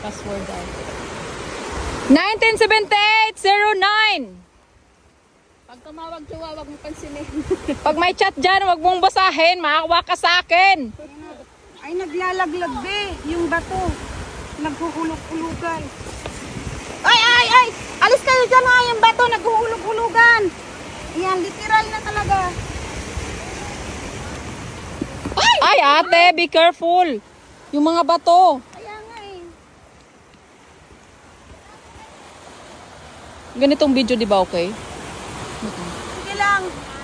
Password ay. 1978-09. Pag tumawag siya, wag mo pansinin. Pag may chat dyan, wag mong basahin. Makakuha ka sa akin. Ay, naglalaglag be. Yung bato. Naghuhulog-hulugan. Ay! Alis kayo dyan ha. Yung bato, naghuhulog-hulugan. Ayan, literal na talaga. Ay, ate, be careful. Yung mga bato. Kaya nga eh. Ganitong video, di ba okay? Sige lang.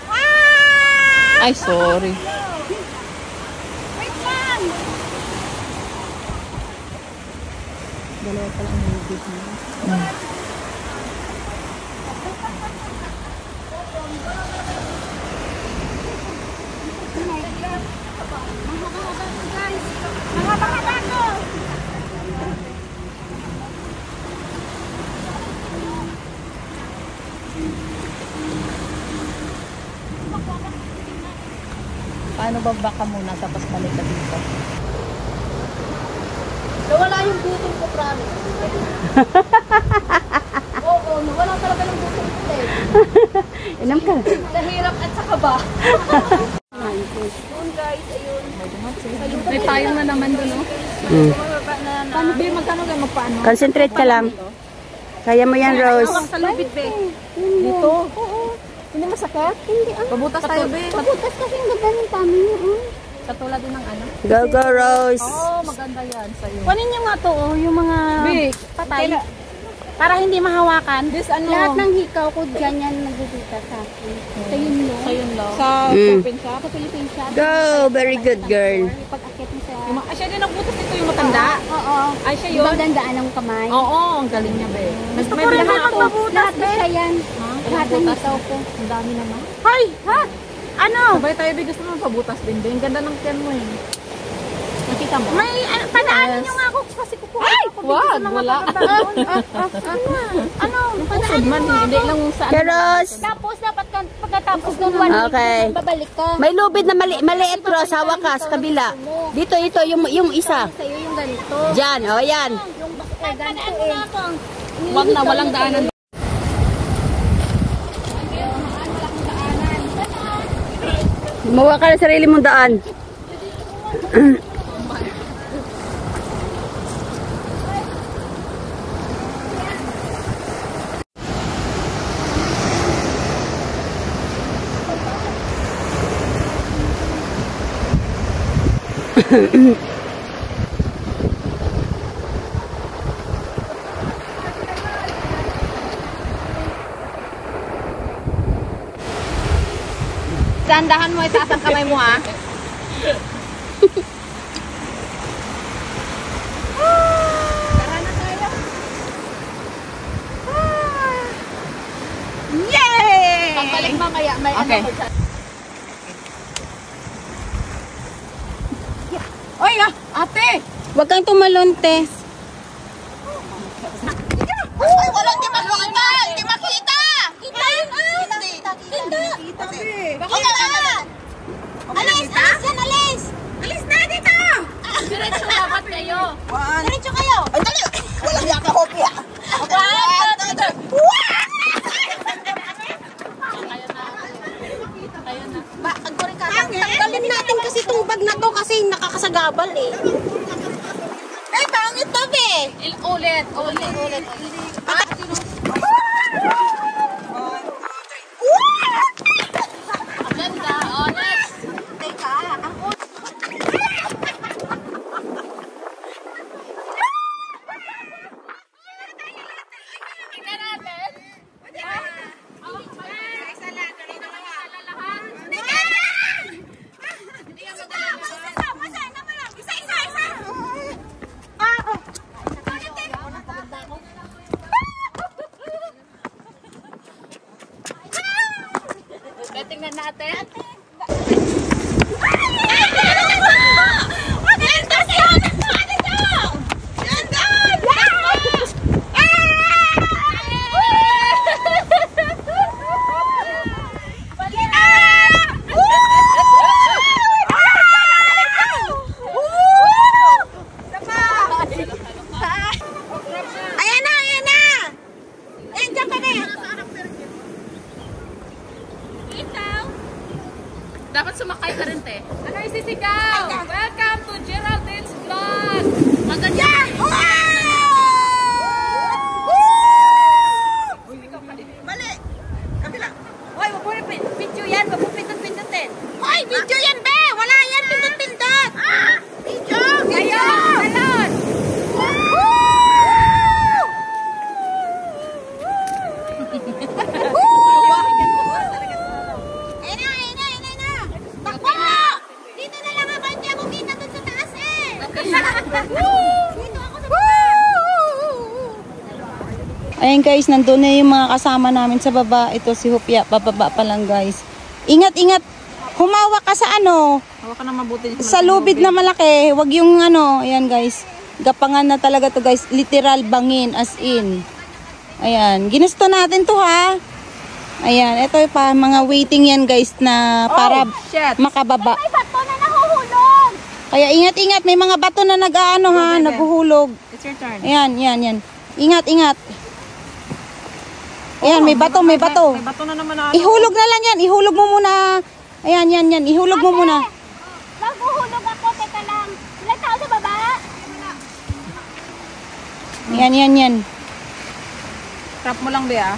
Ah! Ay, sorry. Wait lang. Dalawa pala ang video niya. Paano ba ka muna tapos balik ka dito? Nawala yung gutom ko, promise. Oo, nawala talaga yung gutom ko. Inam ka. Sa hirap at sa kaba. Ayun guys, ayun. May payong na naman doon, no? Paano ba magkano kayo magpaano? Concentrate ka lang. Kaya mo yan, Rose. Sa lubid, be. Dito? Oo. Hindi masakit? Hindi, Pabutas tayo, be. Pabutas kasi yung ganda ng tummy niyo. Katulad din ng ano? Go, go, Rose. Oo, maganda yan sa'yo. Kunin nyo nga to, yung mga Big. patay. Para hindi mahawakan. This ano? Lahat ng hikaw ko ganyan nagdudita sa akin. Sa yun lang. Sa yun lang. Sa Philippine shop? Sa Philippine shop. Go, very good girl. Pag-akit mo sa... Siya din nagbutas nito yung matanda? Oo. Ay, siya yun? Ibang dandaan ng kamay. Oo, ang galing niya, be. Gusto ko rin magpabutas, lahat na siya yan. Ha? Lahat ng hikaw ko. Ang dami naman. Hoy! Ha? Ano? Sabay tayo, be. Gusto mo pabutas din, be. Ang ganda ng tiyan mo, eh. Nakita mo? May, padaanin nyo nga ako kasi kukuha ako dito wag, sa mga wala. pagkabaon. Ano? Pusod man, eh. Hindi lang sa Kaya, Rose. Tapos dapat pagkatapos ng 1 week, Okay. babalik ka. May lubid na maliit, Rose. Hawak ka sa kabila. Dito, ito, yung isa. Sa'yo yung ganito. Diyan, o yan. Yung bakla ganito eh. Wag na, walang daanan. Gumawa ka ng sarili mong daan. Sandahan mo, itaas ang kamay mo, ha? Tara na tayo. Yay! Pagbalik mo kaya may Okay. ano ko dyan. Oy, ate! Huwag kang tumalonte. Ay, walang di makita! Di makita! Kita! Kita! Okay, alis! Alis yan, alis! Alis na dito! Diretso dapat kayo. Diretso kayo! Ay, dali! Walang yaka hopya! Tanggalin natin kasi itong bag na to kasi nakakasagabal eh. Ay, pangit to be! Ulit. Ganda. Oh, next. Teka, ang Tingnan natin. isa lang, dalawa. Hi ka rin, te. Ano isisigaw? Welcome to Geraldine's Vlog. Maganda. Mali. Kabila. Hoy, wag mo na video yan. Wag mo pindot-pindotin. Hoy, video yan, be. Wala yan, pindot-pindot. Video. Video. Salon. Ayun na. Takbo! Dito na lang ako. Hindi ako kita dun sa taas eh. Dito ako sa Ayan guys, nandun na yung mga kasama namin sa baba. Ito si Hupya, bababa pa lang guys. Ingat. Humawak ka sa ano, Hawakan na mabuti. sa lubid na malaki. Wag yung ano, ayan guys. Gapangan na talaga to guys. Literal bangin, as in. Ayan, ginusto natin to ha. Ayan, ito pa, mga waiting yan guys na para makababa. may bato na nahuhulog. Kaya ingat, may mga bato na nag-ano ha, naghuhulog. It's your turn. Ayan. Ingat. Ayan, may bato. May bato na naman na. Ihulog na lang yan. Ihulog mo muna. Ayan. Ihulog mo muna. Naguhulog ako. Teka lang. Ilan tao sa baba? Yan. Trap mo lang, be, ah.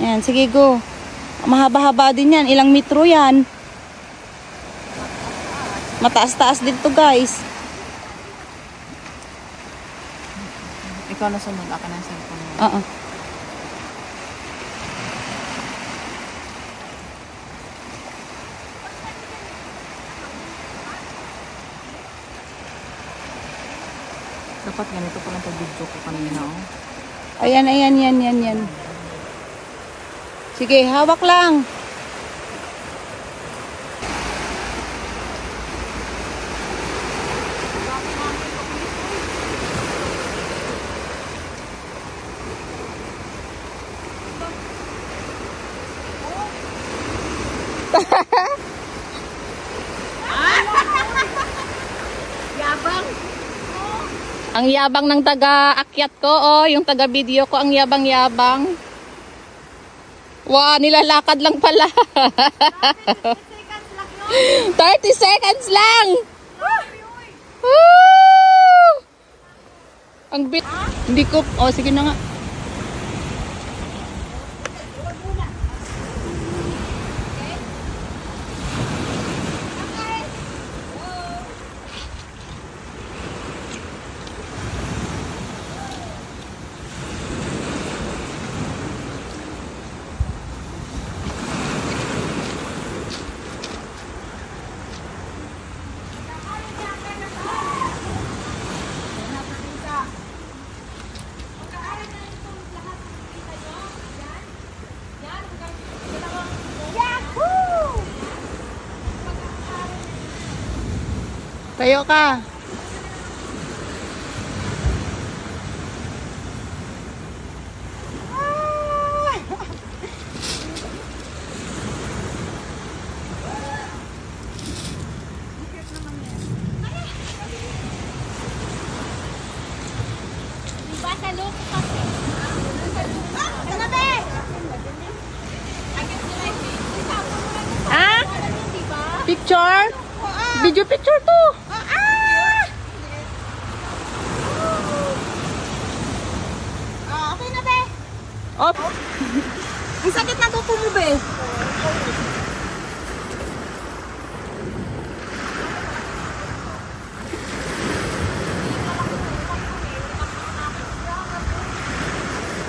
Yan, sige go. Mahaba-haba din yan. Ilang metro yan. Mataas-taas dito guys. Ikaw na sunod. Ako na sa cellphone mo. Oo. Dapat ganito pa lang pag-video ko kanina, oh. Ayan. Sige, hawak lang. Ang yabang ng taga-akyat ko, oh. Yung taga-video ko, ang yabang-yabang. Wow, nilalakad lang pala. 30 seconds lang. Woo! Ang bit. Hindi ko, oh, sige na nga. Tayo ka. Ah? Picture? Video picture to. Okay na, be. Op. Ang sakit na kuko mo, be.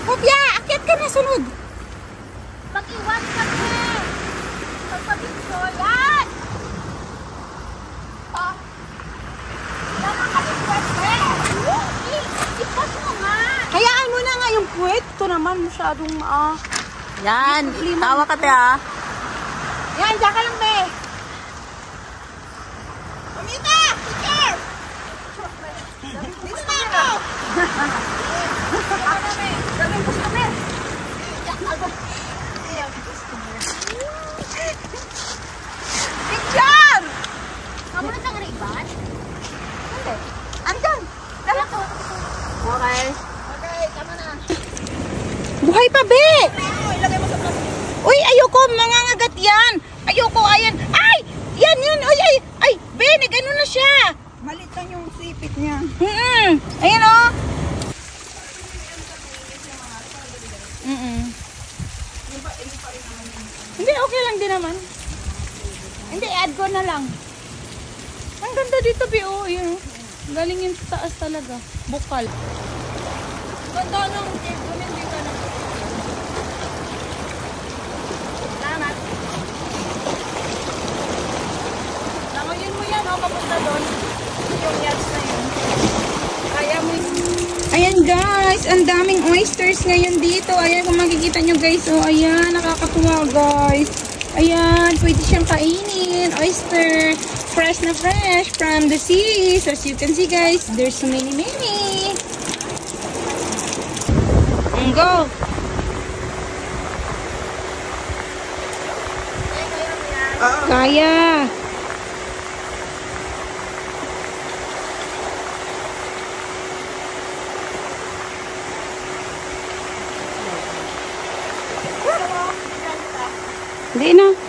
Hopya, akit ka na sunod. Pag-iwan ka na. Pagpapicture, yan. Oh. Yan ang kapit-pwet, be. I-post mo nga. Hayaan mo na nga yung puwet. Ito naman masyadong Yan. Tawa ka, te, ah. Yan, dyan ka lang, be. Pamita! Picture! Dito na ako! Picture! Kamulat ang riban? Hindi. Andyan! Dala ko. Okay. Okay, tama na. Buhay pa, be. Ilagay mo sa plastic. Uy, ayoko. Mangangagat yan. Ayoko, ayan. Ay! Yan. Ay, ay. Benig, ano na siya? Malit lang yung sipit niya. Ayan o. Hindi, okay lang din naman. Hindi, add ko na lang. Ang ganda dito, B.O. Yun. Galing yung taas talaga. Bukal. Ganda ng hindi ka na. Salamat. Langoyin mo yan, papunta doon. Yung yachts na yun. Kaya mo Ayan guys, ang daming oysters ngayon dito. Ayan, kung makikita nyo guys. Oh, ayan, nakakatuwa guys. Ayan, pwede siyang kainin. Oyster, fresh na fresh from the sea. So as you can see guys, there's many. And go. Kaya. Hindi na.